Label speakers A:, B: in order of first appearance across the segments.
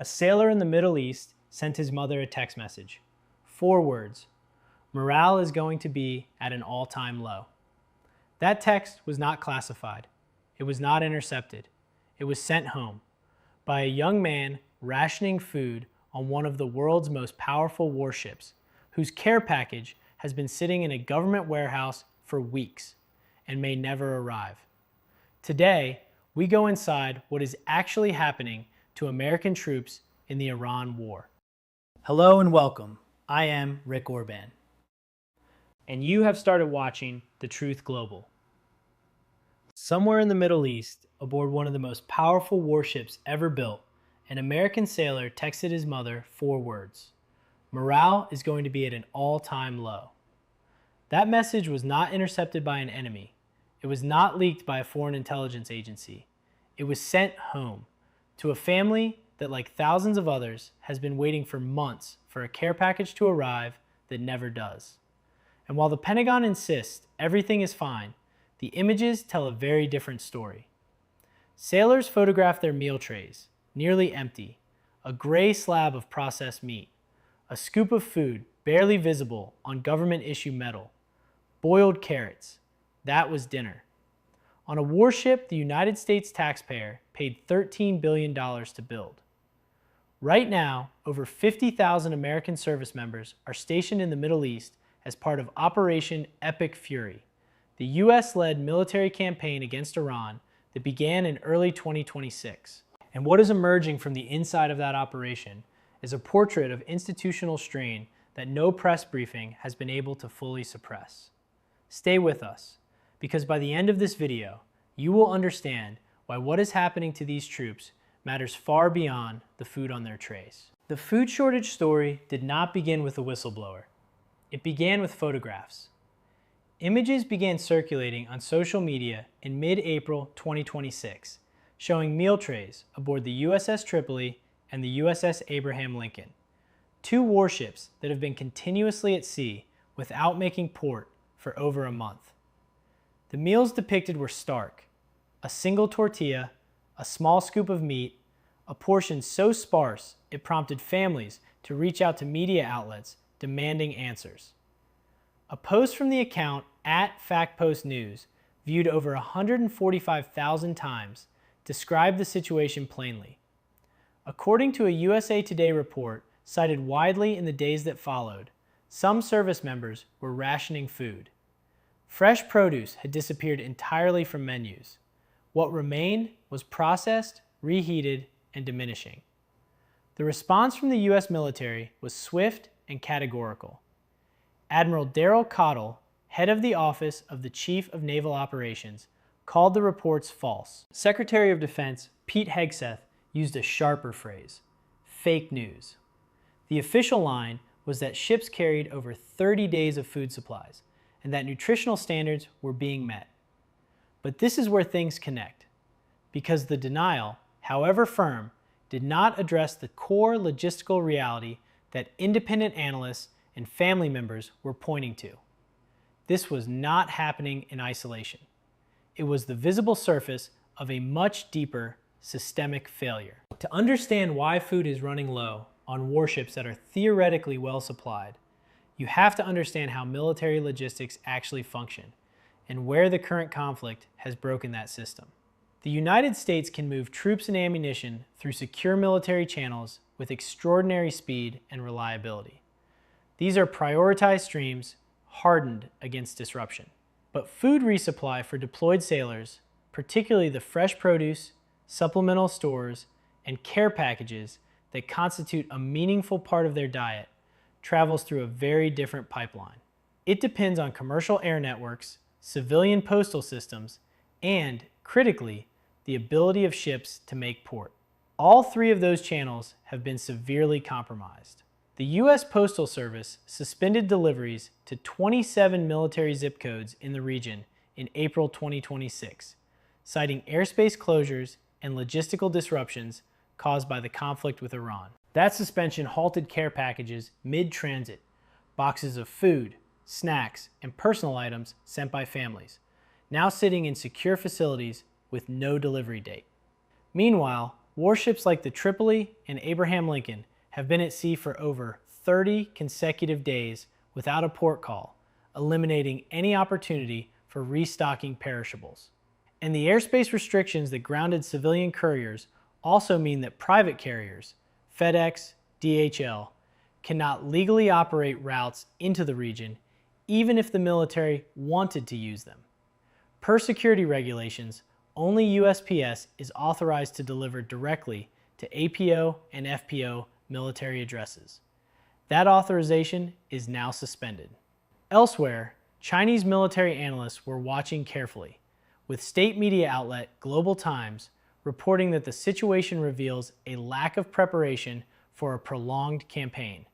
A: A sailor in the Middle East sent his mother a text message. 4 words. Morale is going to be at an all-time low. That text was not classified. It was not intercepted. It was sent home by a young man rationing food on one of the world's most powerful warships, whose care package has been sitting in a government warehouse for weeks and may never arrive. Today, we go inside what is actually happening to American troops in the Iran war. Hello and welcome. I am Rick Orban. And you have started watching The Truth Global. Somewhere in the Middle East, aboard one of the most powerful warships ever built, an American sailor texted his mother 4 words. Morale is going to be at an all-time low. That message was not intercepted by an enemy. It was not leaked by a foreign intelligence agency. It was sent home to a family that, like thousands of others, has been waiting for months for a care package to arrive that never does. And while the Pentagon insists everything is fine, the images tell a very different story. Sailors photograph their meal trays, nearly empty, a gray slab of processed meat, a scoop of food barely visible on government-issue metal, boiled carrots. That was dinner. On a warship the United States taxpayer paid $13 billion to build. Right now, over 50,000 American service members are stationed in the Middle East as part of Operation Epic Fury, the US-led military campaign against Iran that began in early 2026. And what is emerging from the inside of that operation is a portrait of institutional strain that no press briefing has been able to fully suppress. Stay with us, because by the end of this video, you will understand why what is happening to these troops matters far beyond the food on their trays. The food shortage story did not begin with a whistleblower. It began with photographs. Images began circulating on social media in mid-April 2026, showing meal trays aboard the USS Tripoli and the USS Abraham Lincoln, 2 warships that have been continuously at sea without making port for over a month. The meals depicted were stark: a single tortilla, a small scoop of meat, a portion so sparse it prompted families to reach out to media outlets demanding answers. A post from the account @FactPostNews, viewed over 145,000 times, described the situation plainly. According to a USA Today report cited widely in the days that followed, some service members were rationing food. Fresh produce had disappeared entirely from menus. What remained was processed, reheated, and diminishing. The response from the U.S. military was swift and categorical. Admiral Daryl Cottle, head of the Office of the Chief of Naval Operations, called the reports false. Secretary of Defense Pete Hegseth used a sharper phrase: fake news. The official line was that ships carried over 30 days of food supplies and that nutritional standards were being met. But this is where things connect, because the denial, however firm, did not address the core logistical reality that independent analysts and family members were pointing to. This was not happening in isolation. It was the visible surface of a much deeper systemic failure. To understand why food is running low on warships that are theoretically well supplied, you have to understand how military logistics actually function and where the current conflict has broken that system. The United States can move troops and ammunition through secure military channels with extraordinary speed and reliability. These are prioritized streams hardened against disruption. But food resupply for deployed sailors, particularly the fresh produce, supplemental stores, and care packages that constitute a meaningful part of their diet, travels through a very different pipeline. It depends on commercial air networks, civilian postal systems, and, critically, the ability of ships to make port. All 3 of those channels have been severely compromised. The U.S. Postal Service suspended deliveries to 27 military zip codes in the region in April 2026, citing airspace closures and logistical disruptions caused by the conflict with Iran. That suspension halted care packages mid-transit, boxes of food, snacks, and personal items sent by families, now sitting in secure facilities with no delivery date. Meanwhile, Warships like the Tripoli and Abraham Lincoln have been at sea for over 30 consecutive days without a port call, eliminating any opportunity for restocking perishables. And the airspace restrictions that grounded civilian couriers also mean that private carriers, FedEx, DHL, cannot legally operate routes into the region even if the military wanted to use them. Per security regulations, only USPS is authorized to deliver directly to APO and FPO military addresses. That authorization is now suspended. Elsewhere, Chinese military analysts were watching carefully, with state media outlet Global Times reporting that the situation reveals a lack of preparation for a prolonged campaign,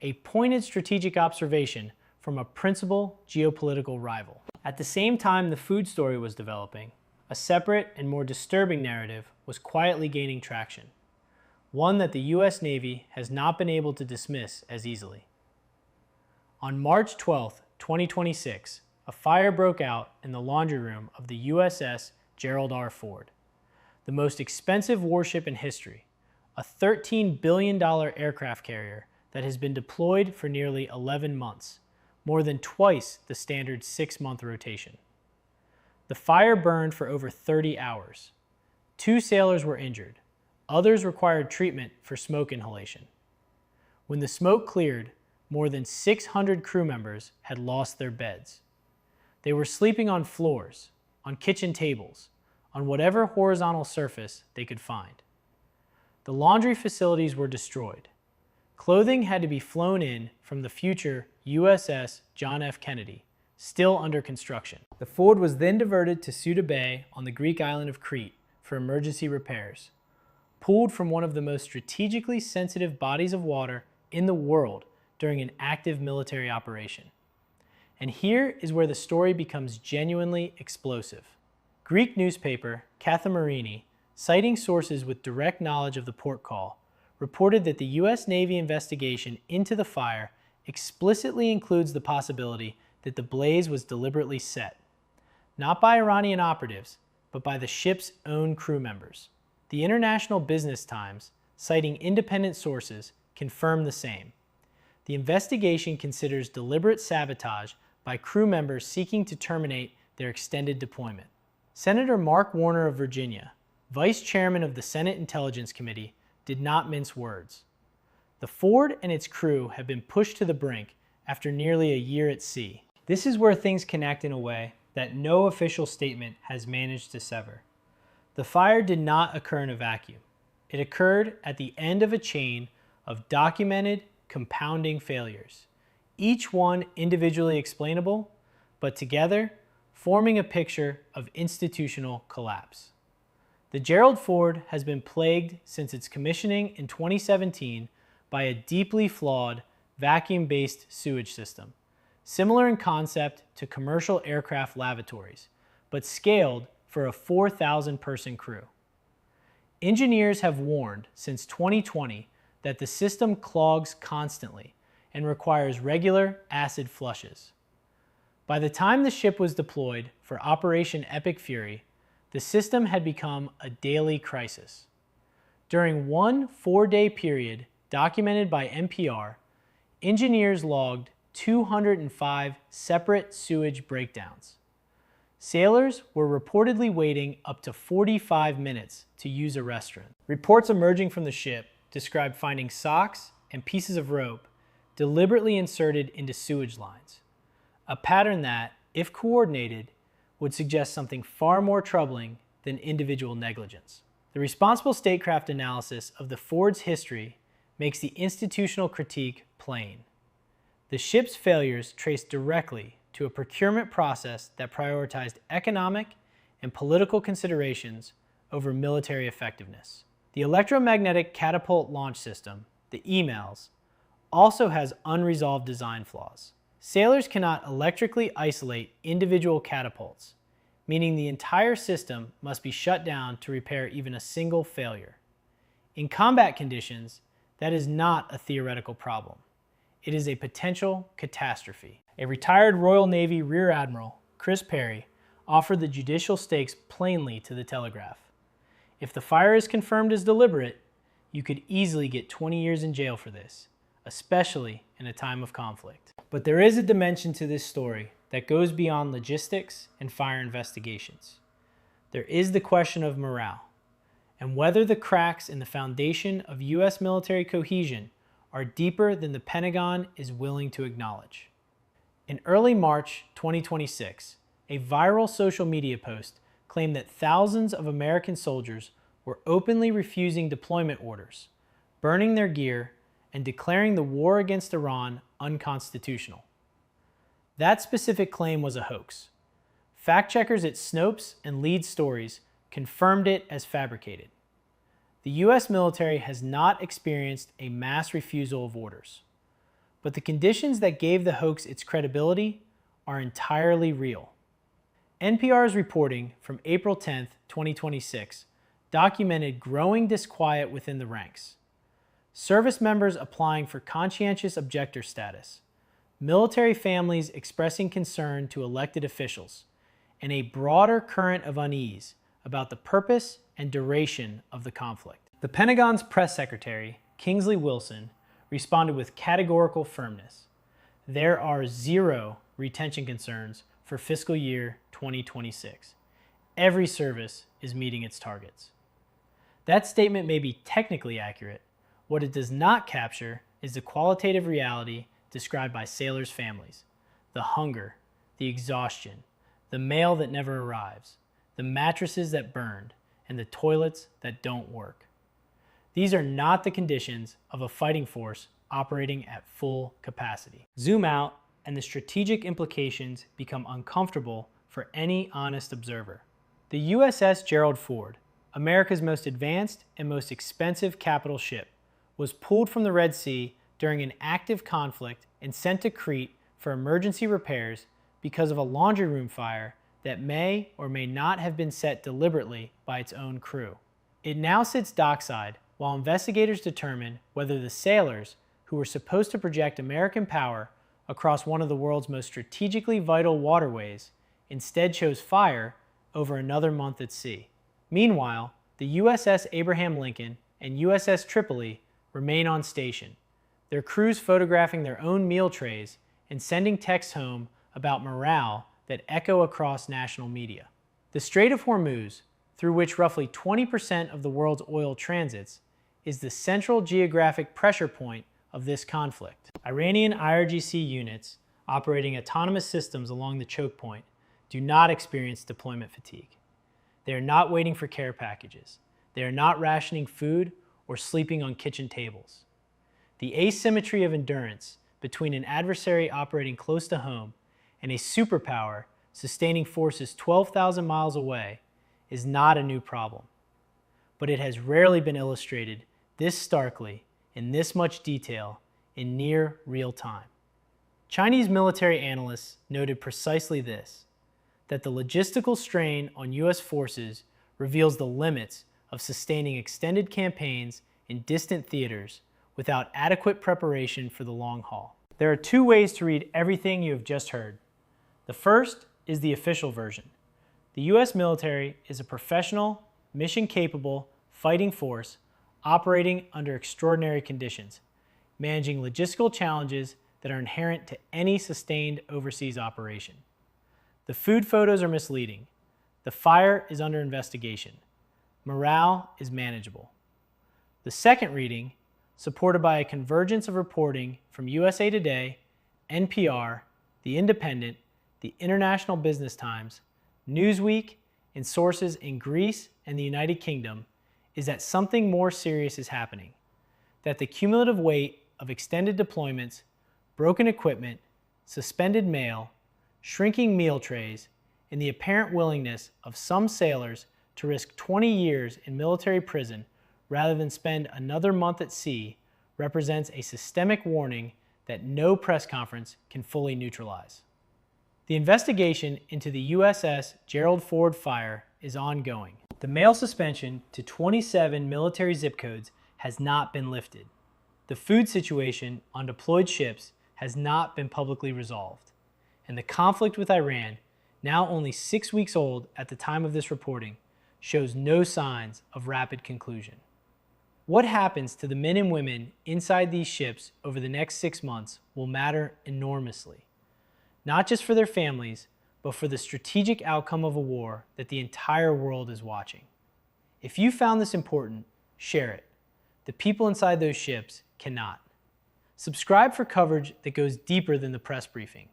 A: a pointed strategic observation from a principal geopolitical rival. At the same time the food story was developing, a separate and more disturbing narrative was quietly gaining traction, one that the U.S. Navy has not been able to dismiss as easily. On March 12, 2026, a fire broke out in the laundry room of the USS Gerald R. Ford, the most expensive warship in history, a $13 billion aircraft carrier that has been deployed for nearly 11 months, more than twice the standard 6-month rotation. The fire burned for over 30 hours. 2 sailors were injured. Others required treatment for smoke inhalation. When the smoke cleared, more than 600 crew members had lost their beds. They were sleeping on floors, on kitchen tables, on whatever horizontal surface they could find. The laundry facilities were destroyed. Clothing had to be flown in from the future USS John F. Kennedy, still under construction. The Ford was then diverted to Suda Bay on the Greek island of Crete for emergency repairs, pulled from one of the most strategically sensitive bodies of water in the world during an active military operation. And here is where the story becomes genuinely explosive. Greek newspaper Kathimerini, citing sources with direct knowledge of the port call, reported that the U.S. Navy investigation into the fire explicitly includes the possibility that the blaze was deliberately set, not by Iranian operatives, but by the ship's own crew members. The International Business Times, citing independent sources, confirmed the same. The investigation considers deliberate sabotage by crew members seeking to terminate their extended deployment. Senator Mark Warner of Virginia, vice chairman of the Senate Intelligence Committee, did not mince words. The Ford and its crew have been pushed to the brink after nearly a year at sea. This is where things connect in a way that no official statement has managed to sever. The fire did not occur in a vacuum. It occurred at the end of a chain of documented, compounding failures, each one individually explainable, but together forming a picture of institutional collapse. The Gerald Ford has been plagued since its commissioning in 2017 by a deeply flawed vacuum-based sewage system, similar in concept to commercial aircraft lavatories, but scaled for a 4,000-person crew. Engineers have warned since 2020 that the system clogs constantly and requires regular acid flushes. By the time the ship was deployed for Operation Epic Fury, the system had become a daily crisis. During one 4-day period documented by NPR, engineers logged 205 separate sewage breakdowns. Sailors were reportedly waiting up to 45 minutes to use a restroom. Reports emerging from the ship describe finding socks and pieces of rope deliberately inserted into sewage lines, a pattern that, if coordinated, would suggest something far more troubling than individual negligence. The responsible statecraft analysis of the Ford's history makes the institutional critique plain. The ship's failures trace directly to a procurement process that prioritized economic and political considerations over military effectiveness. The electromagnetic catapult launch system, the EMALS, also has unresolved design flaws. Sailors cannot electrically isolate individual catapults, meaning the entire system must be shut down to repair even a single failure. In combat conditions, that is not a theoretical problem. It is a potential catastrophe. A retired Royal Navy Rear Admiral, Chris Perry, offered the judicial stakes plainly to the Telegraph. If the fire is confirmed as deliberate, you could easily get 20 years in jail for this, especially in a time of conflict. But there is a dimension to this story that goes beyond logistics and fire investigations. There is the question of morale, and whether the cracks in the foundation of U.S. military cohesion are deeper than the Pentagon is willing to acknowledge. In early March 2026, a viral social media post claimed that thousands of American soldiers were openly refusing deployment orders, burning their gear, and declaring the war against Iran unconstitutional. That specific claim was a hoax. Fact-checkers at Snopes and Lead Stories confirmed it as fabricated. The U.S. military has not experienced a mass refusal of orders, but the conditions that gave the hoax its credibility are entirely real. NPR's reporting from April 10, 2026, documented growing disquiet within the ranks. Service members applying for conscientious objector status, military families expressing concern to elected officials, and a broader current of unease about the purpose and duration of the conflict. The Pentagon's press secretary, Kingsley Wilson, responded with categorical firmness. There are zero retention concerns for fiscal year 2026. Every service is meeting its targets. That statement may be technically accurate. What it does not capture is the qualitative reality described by sailors' families: the hunger, the exhaustion, the mail that never arrives, the mattresses that burned, and the toilets that don't work. These are not the conditions of a fighting force operating at full capacity. Zoom out, and the strategic implications become uncomfortable for any honest observer. The USS Gerald R, America's most advanced and most expensive capital ship, was pulled from the Red Sea during an active conflict and sent to Crete for emergency repairs because of a laundry room fire that may or may not have been set deliberately by its own crew. It now sits dockside while investigators determine whether the sailors, who were supposed to project American power across one of the world's most strategically vital waterways, instead chose fire over another month at sea. Meanwhile, the USS Abraham Lincoln and USS Tripoli remain on station, their crews photographing their own meal trays and sending texts home about morale that echo across national media. The Strait of Hormuz, through which roughly 20% of the world's oil transits, is the central geographic pressure point of this conflict. Iranian IRGC units operating autonomous systems along the choke point do not experience deployment fatigue. They are not waiting for care packages. They are not rationing food or sleeping on kitchen tables. The asymmetry of endurance between an adversary operating close to home and a superpower sustaining forces 12,000 miles away is not a new problem, but it has rarely been illustrated this starkly in this much detail in near real time. Chinese military analysts noted precisely this, that the logistical strain on U.S. forces reveals the limits of sustaining extended campaigns in distant theaters without adequate preparation for the long haul. There are two ways to read everything you have just heard. The first is the official version. The U.S. military is a professional, mission-capable, fighting force operating under extraordinary conditions, managing logistical challenges that are inherent to any sustained overseas operation. The food photos are misleading. The fire is under investigation. Morale is manageable. The second reading, supported by a convergence of reporting from USA Today, NPR, The Independent, the International Business Times, Newsweek, and sources in Greece and the United Kingdom, is that something more serious is happening, that the cumulative weight of extended deployments, broken equipment, suspended mail, shrinking meal trays, and the apparent willingness of some sailors to risk 20 years in military prison rather than spend another month at sea represents a systemic warning that no press conference can fully neutralize. The investigation into the USS Gerald R fire is ongoing. The mail suspension to 27 military zip codes has not been lifted. The food situation on deployed ships has not been publicly resolved. And the conflict with Iran, now only 6 weeks old at the time of this reporting, shows no signs of rapid conclusion. What happens to the men and women inside these ships over the next 6 months will matter enormously, not just for their families, but for the strategic outcome of a war that the entire world is watching. If you found this important, share it. The people inside those ships cannot. Subscribe for coverage that goes deeper than the press briefing.